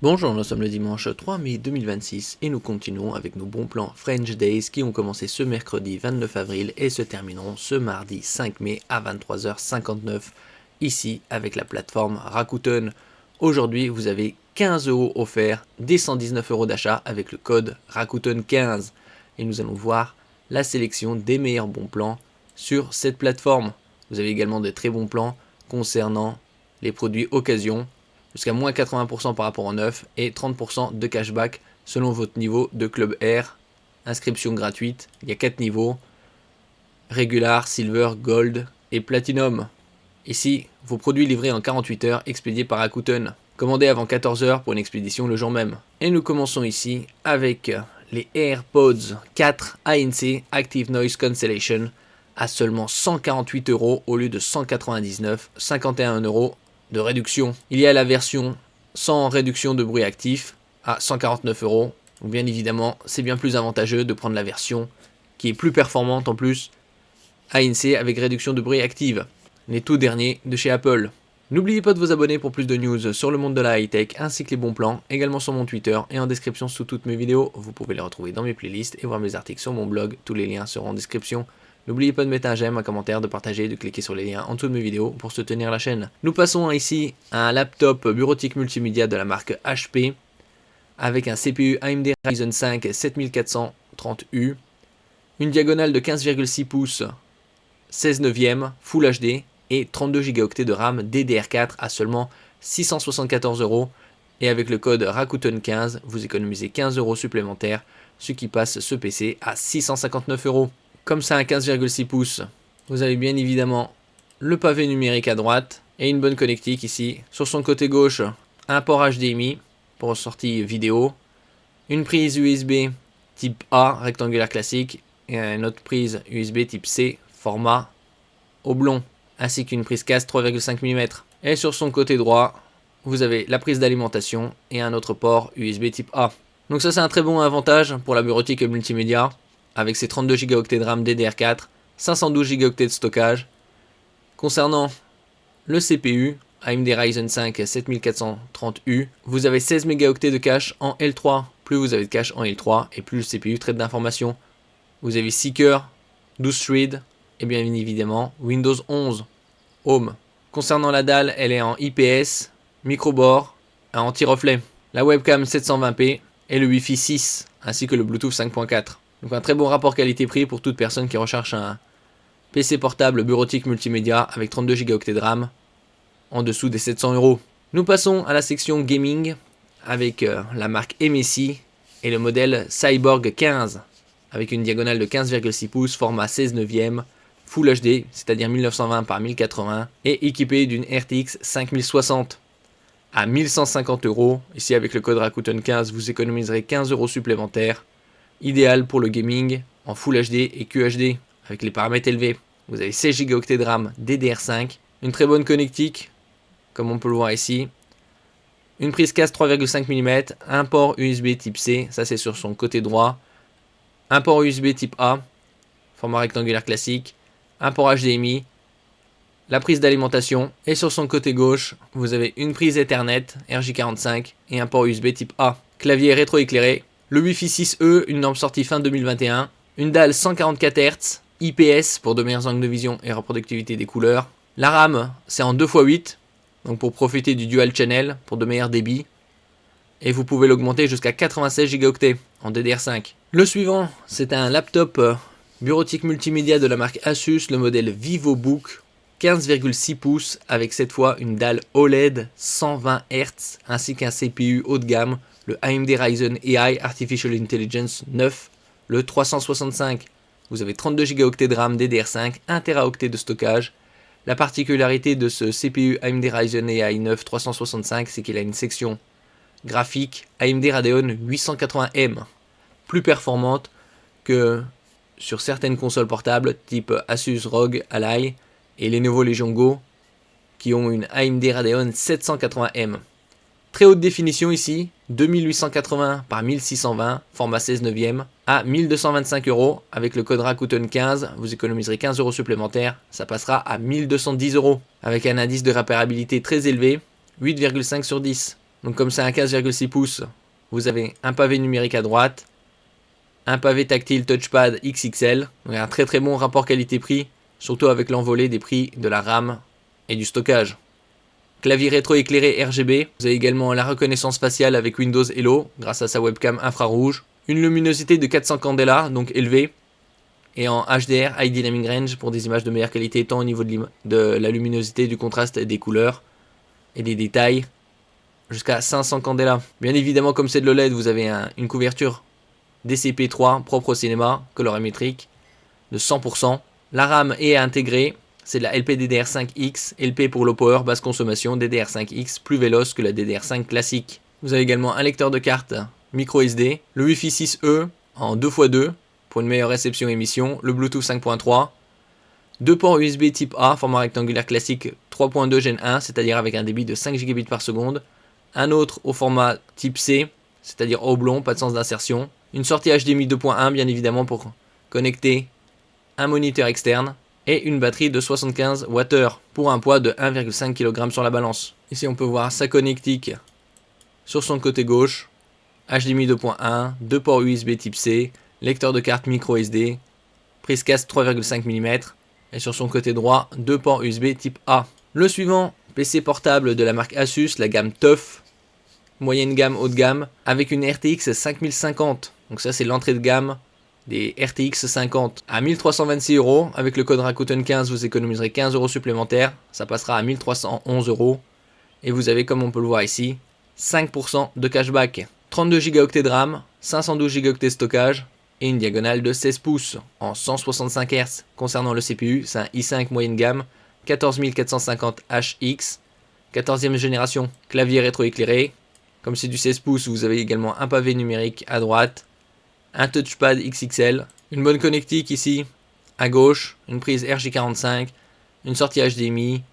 Bonjour, nous sommes le dimanche 3 mai 2026 et nous continuons avec nos bons plans French Days qui ont commencé ce mercredi 29 avril et se termineront ce mardi 5 mai à 23h59 ici avec la plateforme Rakuten. Aujourd'hui, vous avez 15 € offerts, des 119 € d'achat avec le code Rakuten 15 et nous allons voir la sélection des meilleurs bons plans sur cette plateforme. Vous avez également des très bons plans concernant les produits occasion, jusqu'à moins 80% par rapport au neuf et 30% de cashback selon votre niveau de Club Air. Inscription gratuite, il y a 4 niveaux, Regular, Silver, Gold et Platinum. Ici, vos produits livrés en 48 heures expédiés par Rakuten. Commandez avant 14 heures pour une expédition le jour même. Et nous commençons ici avec les AirPods 4 ANC Active Noise Cancellation à seulement 148 € au lieu de 199, 51 € de réduction. Il y a la version sans réduction de bruit actif à 149 €. Donc bien évidemment, c'est bien plus avantageux de prendre la version qui est plus performante en plus, ANC avec réduction de bruit active. Les tout derniers de chez Apple. N'oubliez pas de vous abonner pour plus de news sur le monde de la high-tech ainsi que les bons plans, également sur mon Twitter et en description sous toutes mes vidéos. Vous pouvez les retrouver dans mes playlists et voir mes articles sur mon blog, tous les liens seront en description. N'oubliez pas de mettre un j'aime, un commentaire, de partager, de cliquer sur les liens en dessous de mes vidéos pour soutenir la chaîne. Nous passons ici à un laptop bureautique multimédia de la marque HP avec un CPU AMD Ryzen 5 7430U, une diagonale de 15,6 pouces, 16 neuvième, Full HD et 32 Go de RAM DDR4 à seulement 674 € et avec le code Rakuten 15, vous économisez 15 € supplémentaires, ce qui passe ce PC à 659 €. Comme ça, un 15,6 pouces, vous avez bien évidemment le pavé numérique à droite et une bonne connectique ici. Sur son côté gauche, un port HDMI pour sortie vidéo, une prise USB type A rectangulaire classique et une autre prise USB type C format oblong, ainsi qu'une prise casse 3,5 mm. Et sur son côté droit, vous avez la prise d'alimentation et un autre port USB type A. Donc ça, c'est un très bon avantage pour la bureautique multimédia avec ses 32 Go de RAM DDR4, 512 Go de stockage. Concernant le CPU AMD Ryzen 5 7430U, vous avez 16 Mgo de cache en L3. Plus vous avez de cache en L3 et plus le CPU traite d'informations. Vous avez 6 cœurs, 12 threads et bien évidemment Windows 11 Home. Concernant la dalle, elle est en IPS, micro-bord, anti-reflet. La webcam 720p et le Wi-Fi 6 ainsi que le Bluetooth 5.4. Donc un très bon rapport qualité-prix pour toute personne qui recherche un PC portable bureautique multimédia avec 32 Go de RAM en dessous des 700 €. Nous passons à la section gaming avec la marque MSI et le modèle Cyborg 15 avec une diagonale de 15,6 pouces, format 16 neuvième, Full HD, c'est-à-dire 1920 par 1080 et équipé d'une RTX 5060 à 1150 €. Ici avec le code Rakuten 15, vous économiserez 15 € supplémentaires. Idéal pour le gaming en Full HD et QHD avec les paramètres élevés. Vous avez 16 Go de RAM DDR5, une très bonne connectique comme on peut le voir ici, une prise casse 3,5 mm, un port USB type C, ça c'est sur son côté droit, un port USB type A, format rectangulaire classique, un port HDMI, la prise d'alimentation et sur son côté gauche, vous avez une prise Ethernet RJ45 et un port USB type A. Clavier rétroéclairé, le Wi-Fi 6E, une norme sortie fin 2021, une dalle 144 Hz, IPS pour de meilleurs angles de vision et reproductivité des couleurs. La RAM, c'est en 2x8, donc pour profiter du dual channel pour de meilleurs débits. Et vous pouvez l'augmenter jusqu'à 96 Go en DDR5. Le suivant, c'est un laptop bureautique multimédia de la marque Asus, le modèle VivoBook 15,6 pouces avec cette fois une dalle OLED 120 Hz ainsi qu'un CPU haut de gamme, le AMD Ryzen AI Artificial Intelligence 9, le 365. Vous avez 32 Go de RAM DDR5, 1 Teraoctet de stockage. La particularité de ce CPU AMD Ryzen AI 9 365, c'est qu'il a une section graphique AMD Radeon 880M, plus performante que sur certaines consoles portables type Asus ROG Ally et Lenovo Legion Go qui ont une AMD Radeon 780M. Très haute définition ici, 2880 par 1620, format 16 neuvième, à 1225 € avec le code Rakuten 15, vous économiserez 15 € supplémentaires, ça passera à 1210 € avec un indice de réparabilité très élevé, 8,5 sur 10. Donc comme c'est un 15,6 pouces, vous avez un pavé numérique à droite, un pavé tactile touchpad XXL, donc un très bon rapport qualité-prix, surtout avec l'envolée des prix de la RAM et du stockage. Clavier rétro-éclairé RGB, vous avez également la reconnaissance faciale avec Windows Hello, grâce à sa webcam infrarouge, une luminosité de 400 candela, donc élevée, et en HDR, High Dynamic Range, pour des images de meilleure qualité, tant au niveau de la luminosité, du contraste des couleurs, et des détails, jusqu'à 500 candela. Bien évidemment, comme c'est de l'OLED, vous avez une couverture DCP3 propre au cinéma, colorimétrique, de 100%. La RAM est intégrée, c'est de la LPDDR5X, LP pour low power, basse consommation, DDR5X, plus véloce que la DDR5 classique. Vous avez également un lecteur de carte micro SD, le Wi-Fi 6E en 2x2 pour une meilleure réception émission, le Bluetooth 5.3, deux ports USB type A, format rectangulaire classique 3.2 Gen 1, c'est-à-dire avec un débit de 5 Gbps par seconde, un autre au format type C, c'est-à-dire oblong, pas de sens d'insertion, une sortie HDMI 2.1 bien évidemment pour connecter un moniteur externe, et une batterie de 75 Wh pour un poids de 1,5 kg sur la balance. Ici on peut voir sa connectique sur son côté gauche, HDMI 2.1, deux ports USB type C, lecteur de carte micro SD, prise casque 3,5 mm, et sur son côté droit, deux ports USB type A. Le suivant, PC portable de la marque Asus, la gamme TUF, moyenne gamme, haut de gamme, avec une RTX 5050. Donc ça c'est l'entrée de gamme des RTX 50 à 1326 €. Avec le code Rakuten 15, vous économiserez 15 € supplémentaires. Ça passera à 1311 €. Et vous avez, comme on peut le voir ici, 5% de cashback. 32 Go de RAM, 512 Go de stockage et une diagonale de 16 pouces en 165 Hz. Concernant le CPU, c'est un i5 moyenne gamme 14450 HX, 14e génération. Clavier rétro-éclairé. Comme c'est du 16 pouces, vous avez également un pavé numérique à droite, un touchpad XXL, une bonne connectique ici à gauche, une prise RJ45, une sortie HDMI,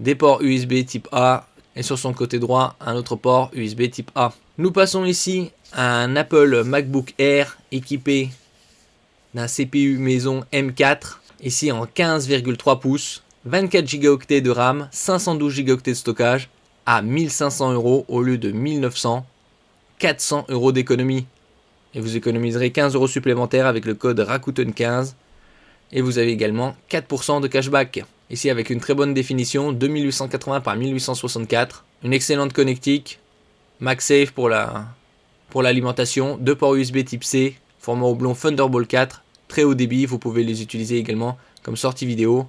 des ports USB type A et sur son côté droit un autre port USB type A. Nous passons ici à un Apple MacBook Air équipé d'un CPU maison M4, ici en 15,3 pouces, 24 Go de RAM, 512 Go de stockage à 1500 € au lieu de 1900, 400 € d'économie. Et vous économiserez 15 € supplémentaires avec le code Rakuten 15. Et vous avez également 4% de cashback. Ici avec une très bonne définition, 2880 par 1864. Une excellente connectique. MagSafe pour l'alimentation. Deux ports USB type C. Format oblong Thunderbolt 4. Très haut débit. Vous pouvez les utiliser également comme sortie vidéo.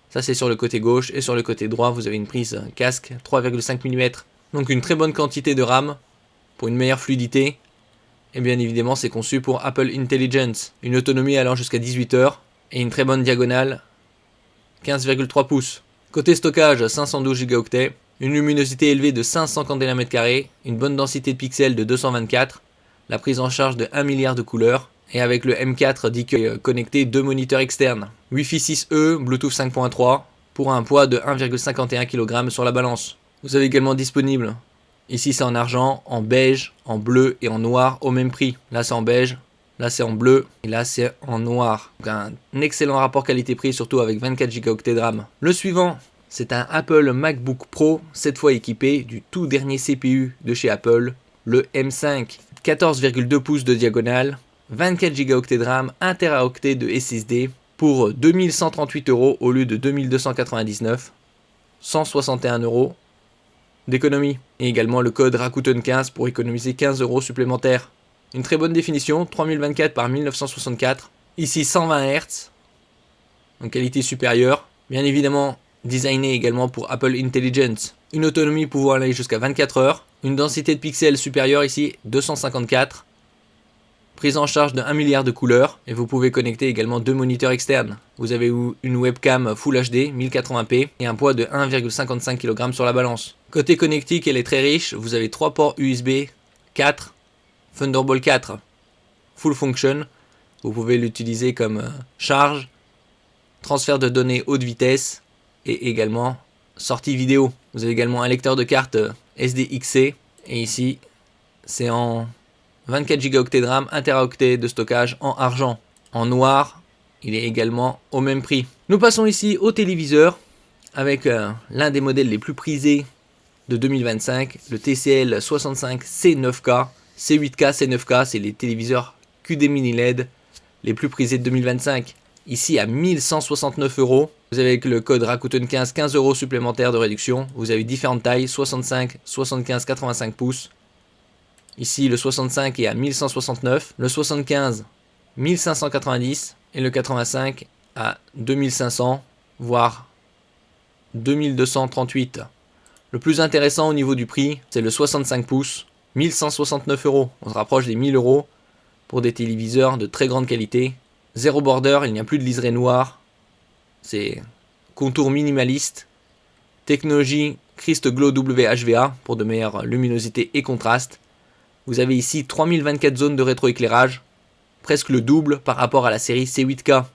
Ça c'est sur le côté gauche. Et sur le côté droit, vous avez une prise casque 3,5 mm. Donc une très bonne quantité de RAM pour une meilleure fluidité. Et bien évidemment, c'est conçu pour Apple Intelligence. Une autonomie allant jusqu'à 18 heures et une très bonne diagonale 15,3 pouces. Côté stockage, 512 Go, une luminosité élevée de 500 candela mètre carré, une bonne densité de pixels de 224, la prise en charge de 1 milliard de couleurs, et avec le M4 dit que connecté deux moniteurs externes. Wi-Fi 6E, Bluetooth 5.3 pour un poids de 1,51 kg sur la balance. Vous avez également disponible. Ici c'est en argent, en beige, en bleu et en noir au même prix. Là c'est en beige, là c'est en bleu et là c'est en noir. Donc un excellent rapport qualité-prix, surtout avec 24 Go de RAM. Le suivant, c'est un Apple MacBook Pro, cette fois équipé du tout dernier CPU de chez Apple, le M5. 14,2 pouces de diagonale, 24 Go de RAM, 1 Teraoctet de SSD pour 2138 € au lieu de 2299, 161 € d'économie. Et également le code Rakuten 15 pour économiser 15 € supplémentaires. Une très bonne définition, 3024 par 1964. Ici 120 Hz, en qualité supérieure. Bien évidemment designé également pour Apple Intelligence. Une autonomie pouvant aller jusqu'à 24 heures. Une densité de pixels supérieure ici 254. Prise en charge de 1 milliard de couleurs. Et vous pouvez connecter également deux moniteurs externes. Vous avez une webcam Full HD 1080p et un poids de 1,55 kg sur la balance. Côté connectique, elle est très riche. Vous avez 3 ports USB 4, Thunderbolt 4 Full Function. Vous pouvez l'utiliser comme charge, transfert de données haute vitesse et également sortie vidéo. Vous avez également un lecteur de carte SDXC. Et ici, c'est en 24 Go de RAM, 1 Teraoctet de stockage en argent. En noir, il est également au même prix. Nous passons ici au téléviseur avec l'un des modèles les plus prisés de 2025, le TCL 65 C9K, C8K, C9K, c'est les téléviseurs QD mini LED les plus prisés de 2025. Ici à 1169 €. Vous avez avec le code Rakuten 15, 15 € supplémentaires de réduction. Vous avez différentes tailles, 65, 75, 85 pouces. Ici le 65 est à 1169, le 75 1590 et le 85 à 2500, voire 2238. Le plus intéressant au niveau du prix, c'est le 65 pouces, 1169 €. On se rapproche des 1000 € pour des téléviseurs de très grande qualité. Zéro border, il n'y a plus de liseré noir. C'est contour minimaliste. Technologie Christ Glow WHVA pour de meilleures luminosités et contrastes. Vous avez ici 3024 zones de rétroéclairage, presque le double par rapport à la série C8K.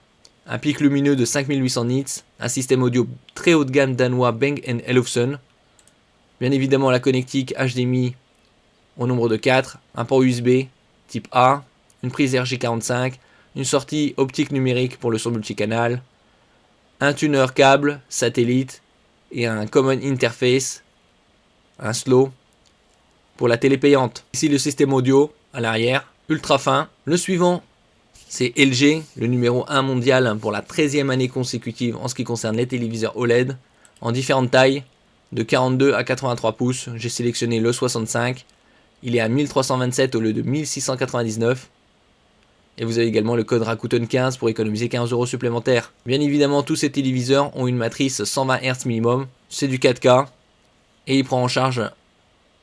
Un pic lumineux de 5800 nits, un système audio très haut de gamme danois Bang & Olufsen. Bien évidemment la connectique HDMI au nombre de 4, un port USB type A, une prise RJ45, une sortie optique numérique pour le son multicanal, un tuner câble, satellite et un common interface, un slow pour la télé payante. Ici le système audio à l'arrière, ultra fin. Le suivant, c'est LG, le numéro 1 mondial pour la 13e année consécutive en ce qui concerne les téléviseurs OLED, en différentes tailles, de 42 à 83 pouces. J'ai sélectionné le 65, il est à 1327 au lieu de 1699. Et vous avez également le code Rakuten 15 pour économiser 15 € supplémentaires. Bien évidemment, tous ces téléviseurs ont une matrice 120 Hz minimum, c'est du 4K, et il prend en charge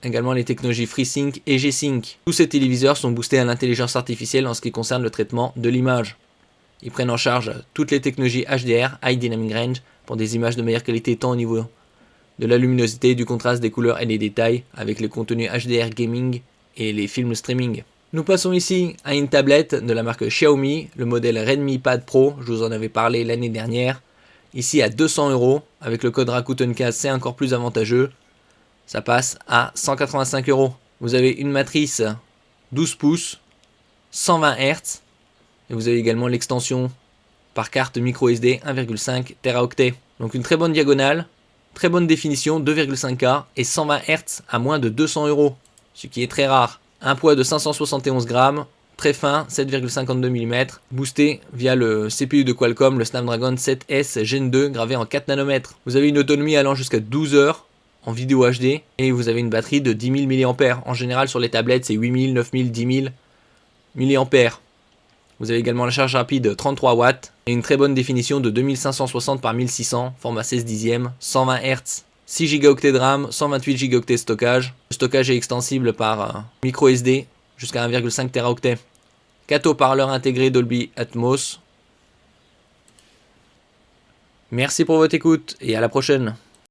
également les technologies FreeSync et G-Sync. Tous ces téléviseurs sont boostés à l'intelligence artificielle en ce qui concerne le traitement de l'image. Ils prennent en charge toutes les technologies HDR, High Dynamic Range, pour des images de meilleure qualité tant au niveau de la luminosité, du contraste, des couleurs et des détails, avec les contenus HDR gaming et les films streaming. Nous passons ici à une tablette de la marque Xiaomi, le modèle Redmi Pad Pro, je vous en avais parlé l'année dernière. Ici à 200 €, avec le code Rakuten 15 c'est encore plus avantageux. Ça passe à 185 €. Vous avez une matrice 12 pouces, 120 Hz, et vous avez également l'extension par carte micro SD 1,5 Teraoctets. Donc une très bonne diagonale, très bonne définition, 2,5K et 120 Hz à moins de 200 €, ce qui est très rare. Un poids de 571 grammes, très fin, 7,52 mm, boosté via le CPU de Qualcomm, le Snapdragon 7S Gen 2 gravé en 4 nanomètres. Vous avez une autonomie allant jusqu'à 12 heures en vidéo HD et vous avez une batterie de 10 000 mAh. En général sur les tablettes c'est 8 000, 9 000, 10 000 mAh. Vous avez également la charge rapide 33 watts et une très bonne définition de 2560 par 1600, format 16 dixièmes, 120 Hz. 6 Go de RAM, 128 Go de stockage. Le stockage est extensible par micro SD jusqu'à 1,5 Teraoctets. 4 haut-parleurs intégrés Dolby Atmos. Merci pour votre écoute et à la prochaine.